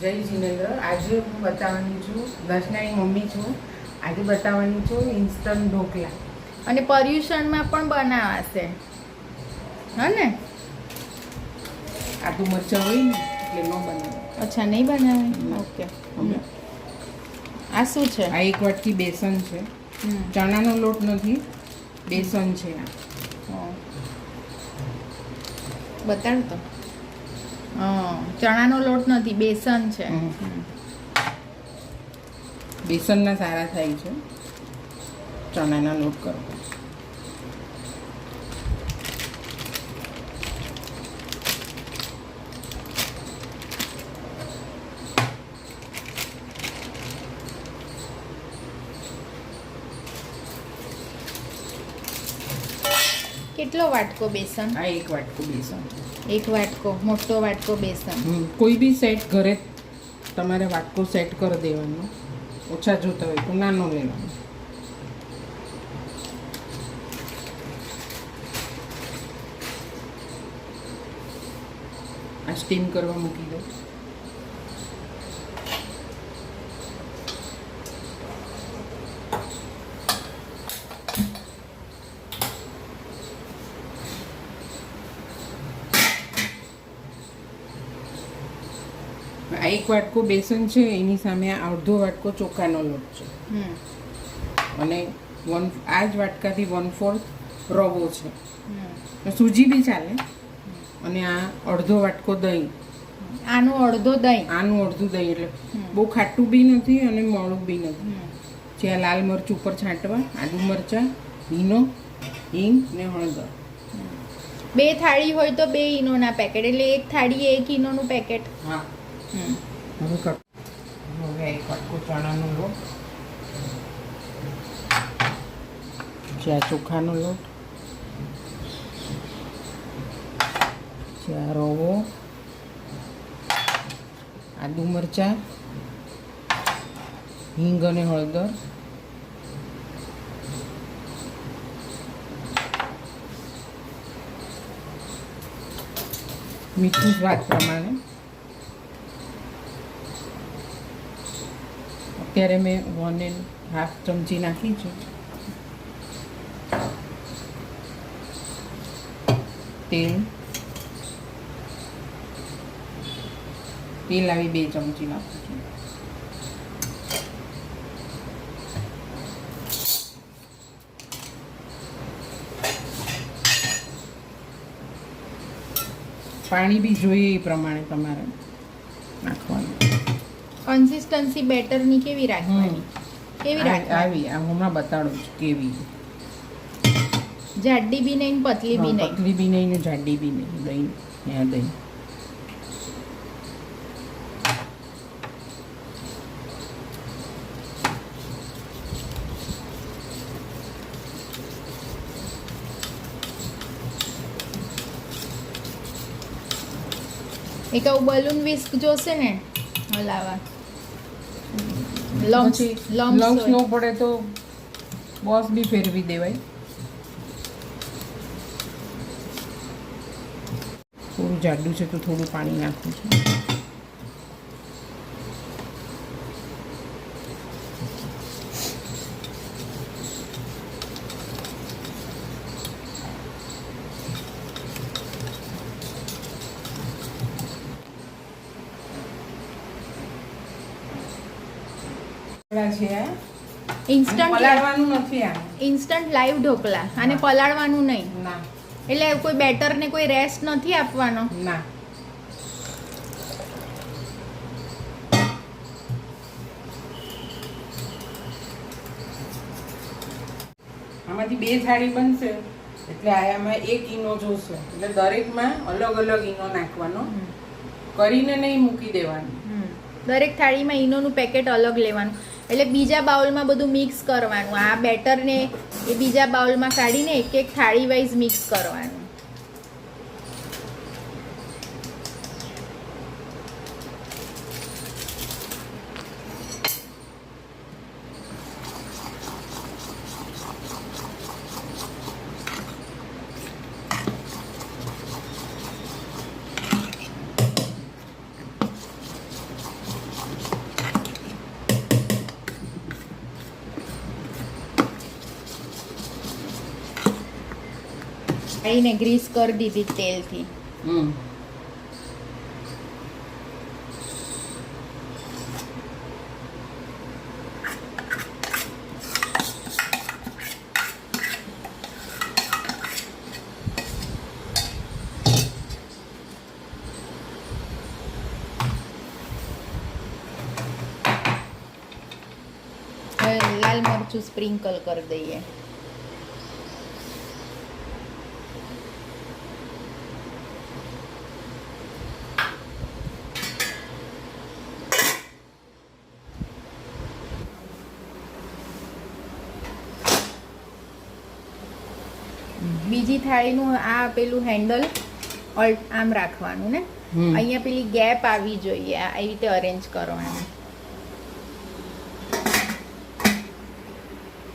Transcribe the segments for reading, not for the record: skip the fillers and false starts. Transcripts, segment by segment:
જય જીનેન્દ્ર. આજે હું બતાવવાની છું, દર્શનાની મમ્મી છું. આજે બતાવવાની છું ઇન્સ્ટન્ટ ઢોકળા. અને પર્યુષણમાં પણ બનાવાશે, હા ને? આટલું મરચાં હોય ને એટલે ન બનાવે. અચ્છા, નહીં બનાવે. ઓકે. આ શું છે? આ એક વાટકી બેસન છે. ચણાનો લોટ નથી, બેસન છે. આ બતાડ તો. ચણાનો લોટ નથી, બેસન છે. બેસનના સારા થાય છે, ચણાના લોટ કરો. કેટલો વાટકો બેસન? આ એક વાટકો બેસન. એક વાટકો, મોટો વાટકો બેસન. કોઈ બી સેટ ઘરે તમારે વાટકો સેટ કરી દેવાનો. ઓછા જોતા હોય તો નાનો લેવાનો. આ સ્ટીમ કરવા મૂકી દો. આ એક વાટકો બેસન છે, એની સામે અડધો વાટકો ચોખાનો લોટ છે, અને આ જ વાટકાથી 1/4 રવો છે. સૂજી બી ચાલે. અને આ અડધો વાટકો દહીં. આનું અડધો દહીં. આનું અડધું દહીં એટલે બહુ ખાટું બી નથી અને મોળું બી નથી. જ્યાં લાલ મરચું ઉપર છાંટવા, આદુ મરચાં, ઈનો, હિંગ ને હળદર. 2 થાળી હોય તો 2 ઈનોના પેકેટ, એટલે એક થાળી 1 ઈનોનું પેકેટ. હા. હવે એક વાટકો ચણાનો લોટ, જ્યાં ચોખાનો લોટ, જ્યાં રવો, આદુ મરચાં, હિંગ અને હળદર, મીઠું સ્વાદ પ્રમાણે. અત્યારે મેં 1.5 ચમચી નાખી છે. તેલ આવી 2 ચમચી નાખું છું. પાણી બી જોઈએ એ પ્રમાણે તમારે નાખવાનું. કન્સિસ્ટન્સી બેટરની કેવી રાખવાની? કેવી રાખવાની? આવી આ હમણાં બતાડું છું કેવી. જાડી બી નહીં, પતલી બી નહીં. પતલી બી નહીં ને જાડી બી નહીં. દહીં, ત્યાં દહીં. એક આવું બલૂન વિસ્ક જોશે ને હલાવા. લમ્સ ન પડે તો બોસ બી ફેરવી દેવાય. થોડું જાડું છે તો થોડું પાણી નાખવું છે. ઇન્સ્ટન્ટ પલાળવાનું નથી. આ ઇન્સ્ટન્ટ લાઈવ ઢોકળા. આને પલાળવાનું નહીં. ના, એટલે કોઈ બેટર ને કોઈ રેસ્ટ નથી આપવાનો. ના. આમાંથી 2 થાળી બનશે એટલે આમાં 1 ઈનો જોશે. એટલે દરેકમાં અલગ અલગ ઈનો નાખવાનો. કરીને નહીં મૂકી દેવાનું. દરેક થાળીમાં ઈનોનું પેકેટ અલગ લેવાનું. એટલે બીજા બાઉલમાં બધું મિક્સ કરવાનું. આ બેટરને એ બીજા બાઉલમાં કાઢીને એક એક થાળી વાઇઝ મિક્સ કરવાનું. આઈને ગ્રીસ કરી દીધી તેલથી. હમ હવે લાલ મરચું સ્પ્રિંકલ કરી દઈએ. બીજી થાળીનું આ પેલું હેન્ડલ આમ રાખવાનું ને અહીંયા પેલી ગેપ આવી જોઈએ, આવી રીતે અરેન્જ કરવાનું.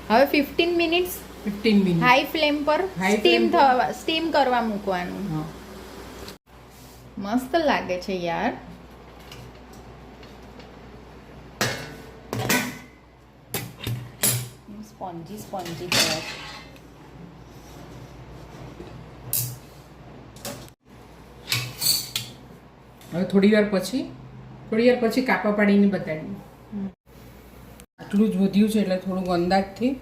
હવે 15 મિનિટ્સ 15 મિનિટ હાઈ ફ્લેમ પર High flame પર. સ્ટીમ કરવા મૂકવાનું. હા મસ્ત લાગે છે યાર. સ્પોન્જી સ્પોન્જી થયા છે. હવે થોડી વાર પછી કાપા પાડીને બતાડીએ. આટલું જ વધ્યું છે એટલે થોડુંક અંદાજથી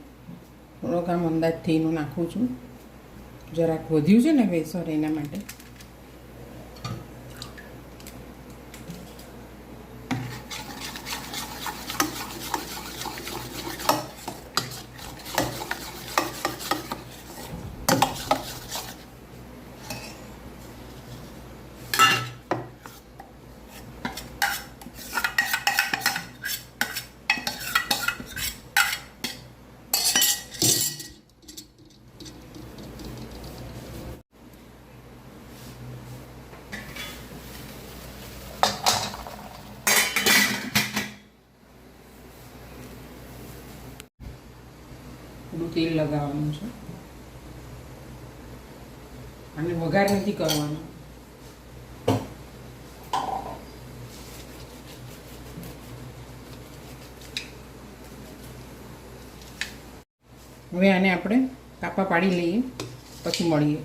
એનું નાખું છું. જરાક વધ્યું છે ને વેસર એના માટે. થોડું તેલ લગાવવાનું છે અને વઘાર નથી કરવાનો. હવે આને આપણે કાપા પાડી લઈએ પછી મળીએ.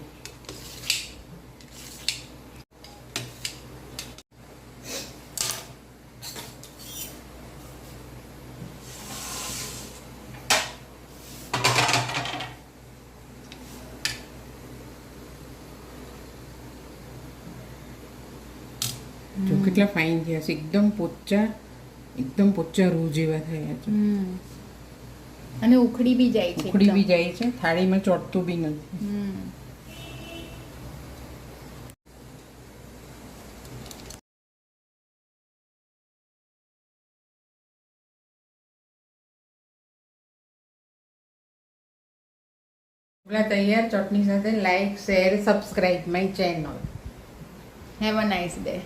જો કેટલા ફાઇન થયા છે, એકદમ પોચા રૂ જેવા થયા છે. અને ઉખડી બી જાય છે. ઉખડી બી જાય છે, થાળીમાં ચોટતું બી નથી. તૈયાર ચટણી સાથે. Like, share, subscribe my channel. Have a nice day.